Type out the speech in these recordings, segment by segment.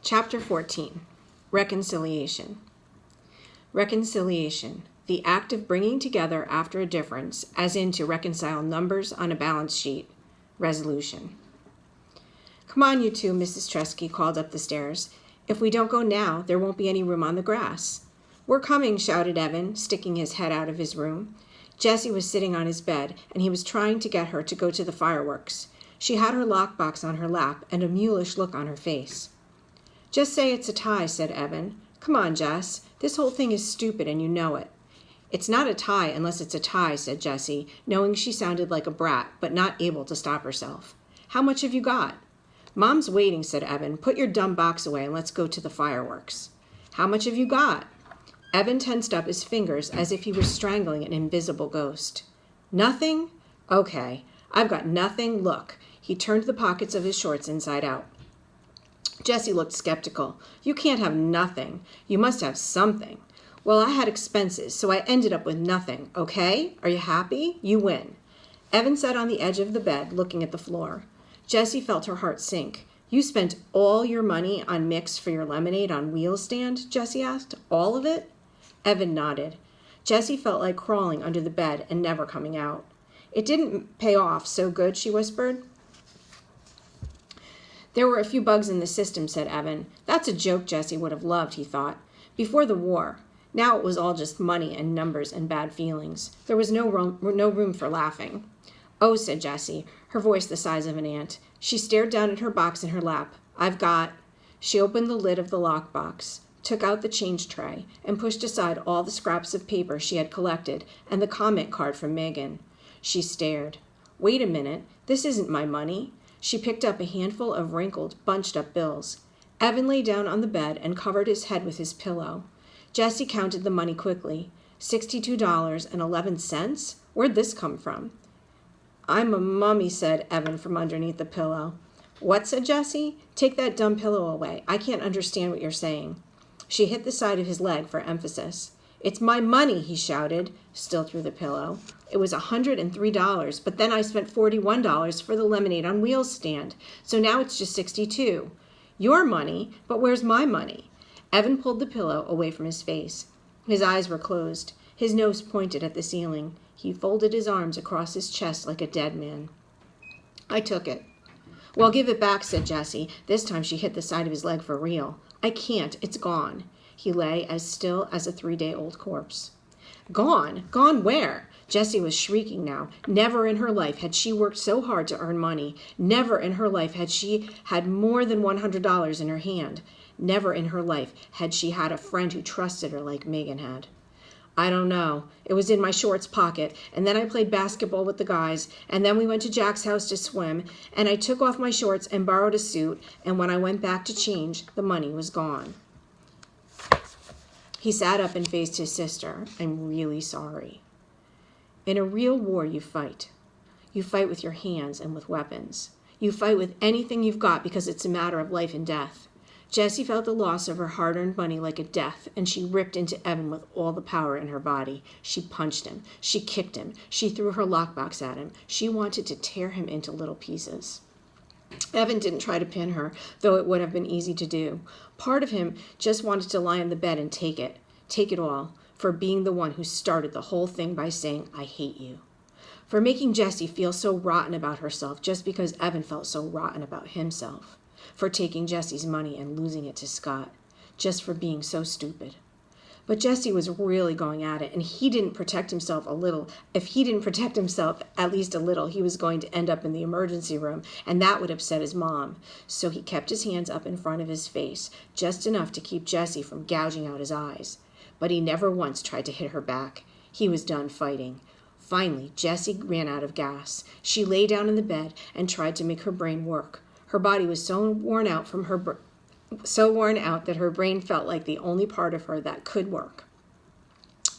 Chapter 14, Reconciliation. Reconciliation, the act of bringing together after a difference, as in to reconcile numbers on a balance sheet. Resolution. "Come on, you two," Mrs. Tresky called up the stairs. "If we don't go now, there won't be any room on the grass." "We're coming," shouted Evan, sticking his head out of his room. Jessie was sitting on his bed, and he was trying to get her to go to the fireworks. She had her lockbox on her lap and a mulish look on her face. "Just say it's a tie," said Evan. "Come on, Jess. This whole thing is stupid, and you know it." "It's not a tie unless it's a tie," said Jessie, knowing she sounded like a brat, but not able to stop herself. "How much have you got?" "Mom's waiting," said Evan. "Put your dumb box away and let's go to the fireworks." "How much have you got?" Evan tensed up his fingers as if he were strangling an invisible ghost. "Nothing? Okay, I've got nothing. Look." He turned the pockets of his shorts inside out. Jessie looked skeptical. "You can't have nothing. You must have something." "Well, I had expenses, so I ended up with nothing. Okay? Are you happy? You win." Evan sat on the edge of the bed, looking at the floor. Jessie felt her heart sink. "You spent all your money on mix for your lemonade on wheels stand?" Jessie asked. "All of it?" Evan nodded. Jessie felt like crawling under the bed and never coming out. "It didn't pay off so good," she whispered. "There were a few bugs in the system," said Evan. "That's a joke Jessie would have loved," he thought. "Before the war. Now it was all just money and numbers and bad feelings. There was no room for laughing." "Oh," said Jessie, her voice the size of an ant. She stared down at her box in her lap. "I've got—" She opened the lid of the lockbox, took out the change tray, and pushed aside all the scraps of paper she had collected and the comment card from Megan. She stared. "Wait a minute. This isn't my money." She picked up a handful of wrinkled, bunched-up bills. Evan lay down on the bed and covered his head with his pillow. Jessie counted the money quickly. $62.11? Where'd this come from? "I'm a mummy," said Evan from underneath the pillow. "What?" said Jessie. "Take that dumb pillow away. I can't understand what you're saying." She hit the side of his leg for emphasis. "It's my money," he shouted, still through the pillow. "It was $103, but then I spent $41 for the lemonade on wheels stand, so now it's just $62. Your money? But where's my money?" Evan pulled the pillow away from his face. His eyes were closed. His nose pointed at the ceiling. He folded his arms across his chest like a dead man. "I took it." "Well, give it back," said Jessie. This time she hit the side of his leg for real. "I can't. It's gone." He lay as still as a 3-day-old corpse. "Gone? Gone where?" Jessie was shrieking now. Never in her life had she worked so hard to earn money. Never in her life had she had more than $100 in her hand. Never in her life had she had a friend who trusted her like Megan had. "I don't know. It was in my shorts pocket, and then I played basketball with the guys, and then we went to Jack's house to swim, and I took off my shorts and borrowed a suit, and when I went back to change, the money was gone." He sat up and faced his sister. "I'm really sorry." In a real war, you fight. You fight with your hands and with weapons. You fight with anything you've got because it's a matter of life and death. Jessie felt the loss of her hard-earned money like a death, and she ripped into Evan with all the power in her body. She punched him. She kicked him. She threw her lockbox at him. She wanted to tear him into little pieces. Evan didn't try to pin her, though it would have been easy to do. Part of him just wanted to lie on the bed and take it all, for being the one who started the whole thing by saying, "I hate you." For making Jessie feel so rotten about herself just because Evan felt so rotten about himself. For taking Jessie's money and losing it to Scott, just for being so stupid. But Jessie was really going at it, and he didn't protect himself a little. If he didn't protect himself at least a little, he was going to end up in the emergency room, and that would upset his mom. So he kept his hands up in front of his face, just enough to keep Jessie from gouging out his eyes. But he never once tried to hit her back. He was done fighting. Finally, Jessie ran out of gas. She lay down in the bed and tried to make her brain work. Her body was so worn out that her brain felt like the only part of her that could work.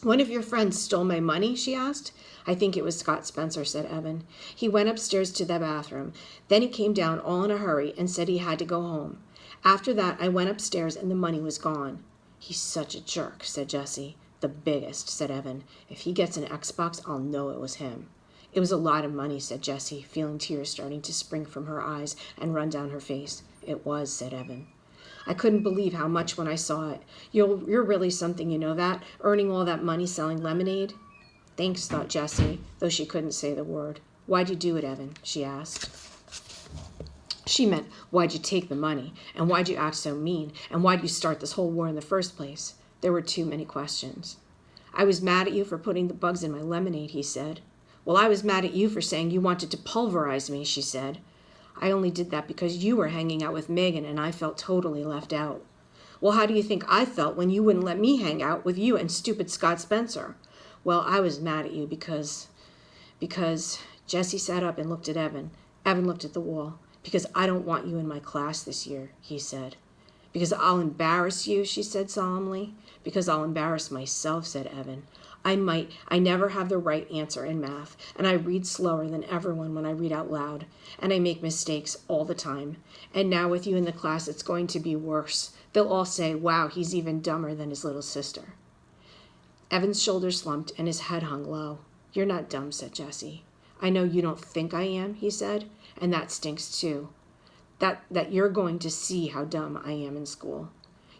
"One of your friends stole my money?" she asked. "I think it was Scott Spencer," said Evan. "He went upstairs to the bathroom. Then he came down all in a hurry and said he had to go home. After that, I went upstairs and the money was gone." "He's such a jerk," said Jessie. "The biggest," said Evan. "If he gets an Xbox, I'll know it was him." "It was a lot of money," said Jessie, feeling tears starting to spring from her eyes and run down her face. "It was," said Evan. I couldn't believe how much when I saw it. You're really something, you know that? Earning all that money selling lemonade? Thanks, thought Jessie, though she couldn't say the word. Why'd you do it, Evan? She asked. She meant, why'd you take the money? And why'd you act so mean? And why'd you start this whole war in the first place? There were too many questions. I was mad at you for putting the bugs in my lemonade, he said. Well, I was mad at you for saying you wanted to pulverize me, she said. I only did that because you were hanging out with Megan and I felt totally left out. Well, how do you think I felt when you wouldn't let me hang out with you and stupid Scott Spencer? Well, I was mad at you because Jessie sat up and looked at Evan. Evan looked at the wall. Because I don't want you in my class this year, he said. Because I'll embarrass you, she said solemnly. Because I'll embarrass myself, said Evan. I never have the right answer in math, and I read slower than everyone when I read out loud, and I make mistakes all the time. And now with you in the class, it's going to be worse. They'll all say, wow, he's even dumber than his little sister. Evan's shoulders slumped and his head hung low. You're not dumb, said Jessie. I know you don't think I am, he said, and that stinks too. That you're going to see how dumb I am in school.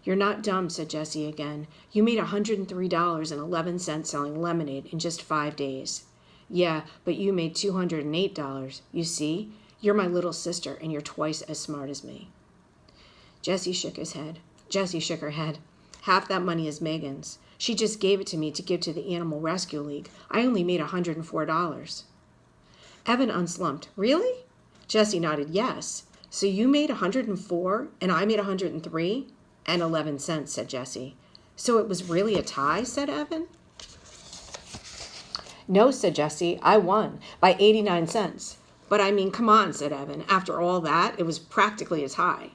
You're not dumb, said Jessie again. You made $103.11 selling lemonade in just 5 days. Yeah, but you made $208. You see? You're my little sister, and you're twice as smart as me. Jessie shook her head. Half that money is Megan's. She just gave it to me to give to the Animal Rescue League. I only made $104. Evan unslumped. Really? Jessie nodded yes. So you made $104 and I made $103.11, said Jessie. So it was really a tie, said Evan. No, said Jessie, I won by 89 cents. But I mean, come on, said Evan. After all that, it was practically a tie.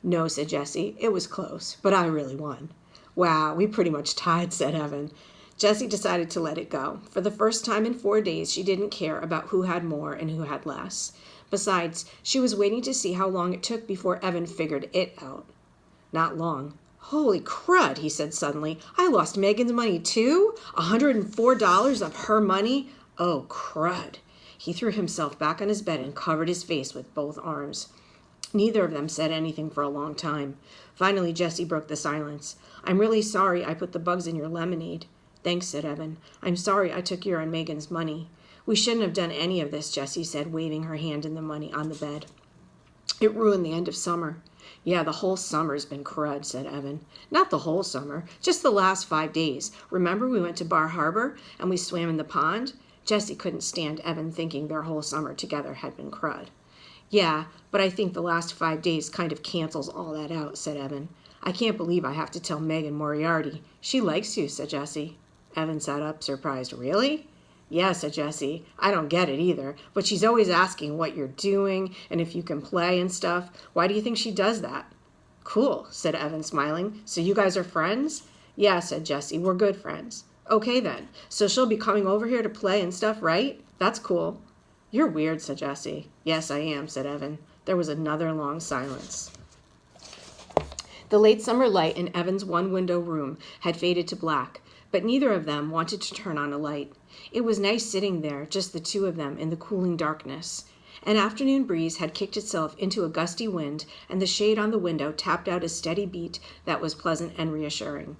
No, said Jessie, it was close, but I really won. Wow, we pretty much tied, said Evan. Jessie decided to let it go. For the first time in 4 days, she didn't care about who had more and who had less. Besides, she was waiting to see how long it took before Evan figured it out. Not long. Holy crud, he said suddenly. I lost Megan's money too? $104 of her money? Oh, crud. He threw himself back on his bed and covered his face with both arms. Neither of them said anything for a long time. Finally, Jessie broke the silence. I'm really sorry I put the bugs in your lemonade. Thanks, said Evan. I'm sorry I took your and Megan's money. We shouldn't have done any of this, Jessie said, waving her hand in the money on the bed. It ruined the end of summer. Yeah, the whole summer's been crud, said Evan. Not the whole summer, just the last 5 days. Remember we went to Bar Harbor and we swam in the pond? Jessie couldn't stand Evan thinking their whole summer together had been crud. Yeah, but I think the last 5 days kind of cancels all that out, said Evan. I can't believe I have to tell Megan Moriarty. She likes you, said Jessie. Evan sat up, surprised. Really? Yeah, said Jessie. I don't get it either, but she's always asking what you're doing and if you can play and stuff. Why do you think she does that? Cool, said Evan, smiling. So you guys are friends? Yeah, said Jessie. We're good friends. Okay then. So she'll be coming over here to play and stuff, right? That's cool. You're weird, said Jessie. Yes, I am, said Evan. There was another long silence. The late summer light in Evan's one-window room had faded to black, but neither of them wanted to turn on a light. It was nice sitting there, just the two of them in the cooling darkness. An afternoon breeze had kicked itself into a gusty wind, and the shade on the window tapped out a steady beat that was pleasant and reassuring.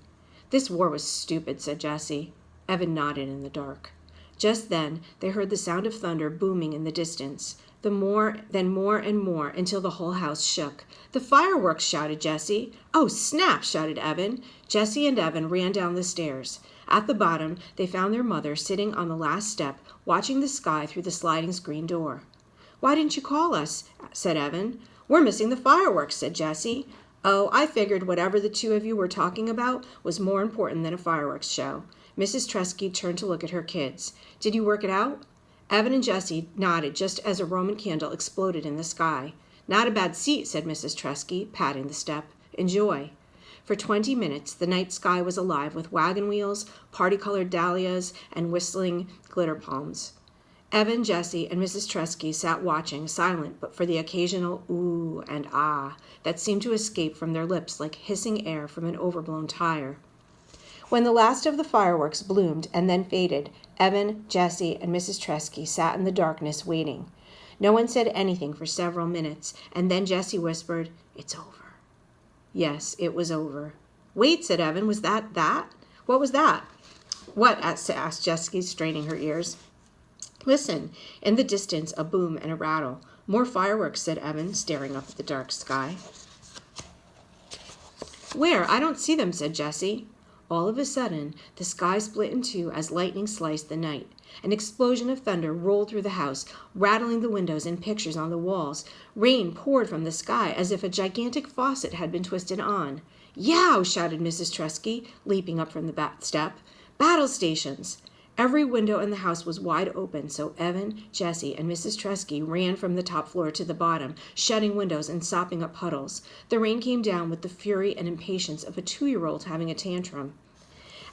This war was stupid, said Jessie. Evan nodded in the dark. Just then, they heard the sound of thunder booming in the distance. Then more and more, until the whole house shook. The fireworks, shouted Jessie. Oh, snap, shouted Evan. Jessie and Evan ran down the stairs. At the bottom, they found their mother sitting on the last step, watching the sky through the sliding screen door. Why didn't you call us? Said Evan. We're missing the fireworks, said Jessie. Oh, I figured whatever the two of you were talking about was more important than a fireworks show. Mrs. Tresky turned to look at her kids. Did you work it out? Evan and Jessie nodded just as a Roman candle exploded in the sky. Not a bad seat, said Mrs. Tresky, patting the step. Enjoy. For 20 minutes, the night sky was alive with wagon wheels, party-colored dahlias, and whistling glitter palms. Evan, Jessie, and Mrs. Tresky sat watching, silent but for the occasional ooh and ah that seemed to escape from their lips like hissing air from an overblown tire. When the last of the fireworks bloomed and then faded, Evan, Jessie, and Mrs. Tresky sat in the darkness waiting. No one said anything for several minutes, and then Jessie whispered, "It's over." Yes, it was over. Wait, said Evan. Was that? What was that? What? asked Jessie, straining her ears. Listen, in the distance, a boom and a rattle. More fireworks, said Evan, staring up at the dark sky. Where? I don't see them, said Jessie. All of a sudden, the sky split in two as lightning sliced the night. An explosion of thunder rolled through the house, rattling the windows and pictures on the walls. Rain poured from the sky as if a gigantic faucet had been twisted on. Yow! Shouted Mrs. Tresky, leaping up from the back step. Battle stations! Every window in the house was wide open, so Evan, Jessie, and Mrs. Tresky ran from the top floor to the bottom, shutting windows and sopping up puddles. The rain came down with the fury and impatience of a 2-year-old having a tantrum.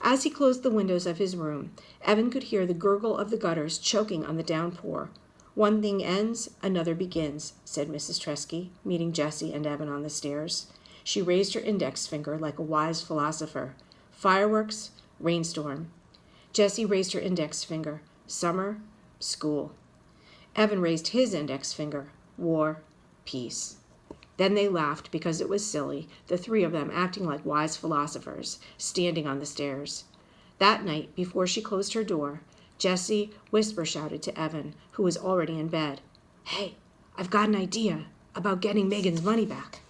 As he closed the windows of his room, Evan could hear the gurgle of the gutters choking on the downpour. One thing ends, another begins, said Mrs. Tresky, meeting Jessie and Evan on the stairs. She raised her index finger like a wise philosopher. Fireworks, rainstorm. Jessie raised her index finger. Summer, school. Evan raised his index finger. War, peace. Then they laughed because it was silly, the three of them acting like wise philosophers, standing on the stairs. That night, before she closed her door, Jessie whisper-shouted to Evan, who was already in bed. Hey, I've got an idea about getting Megan's money back.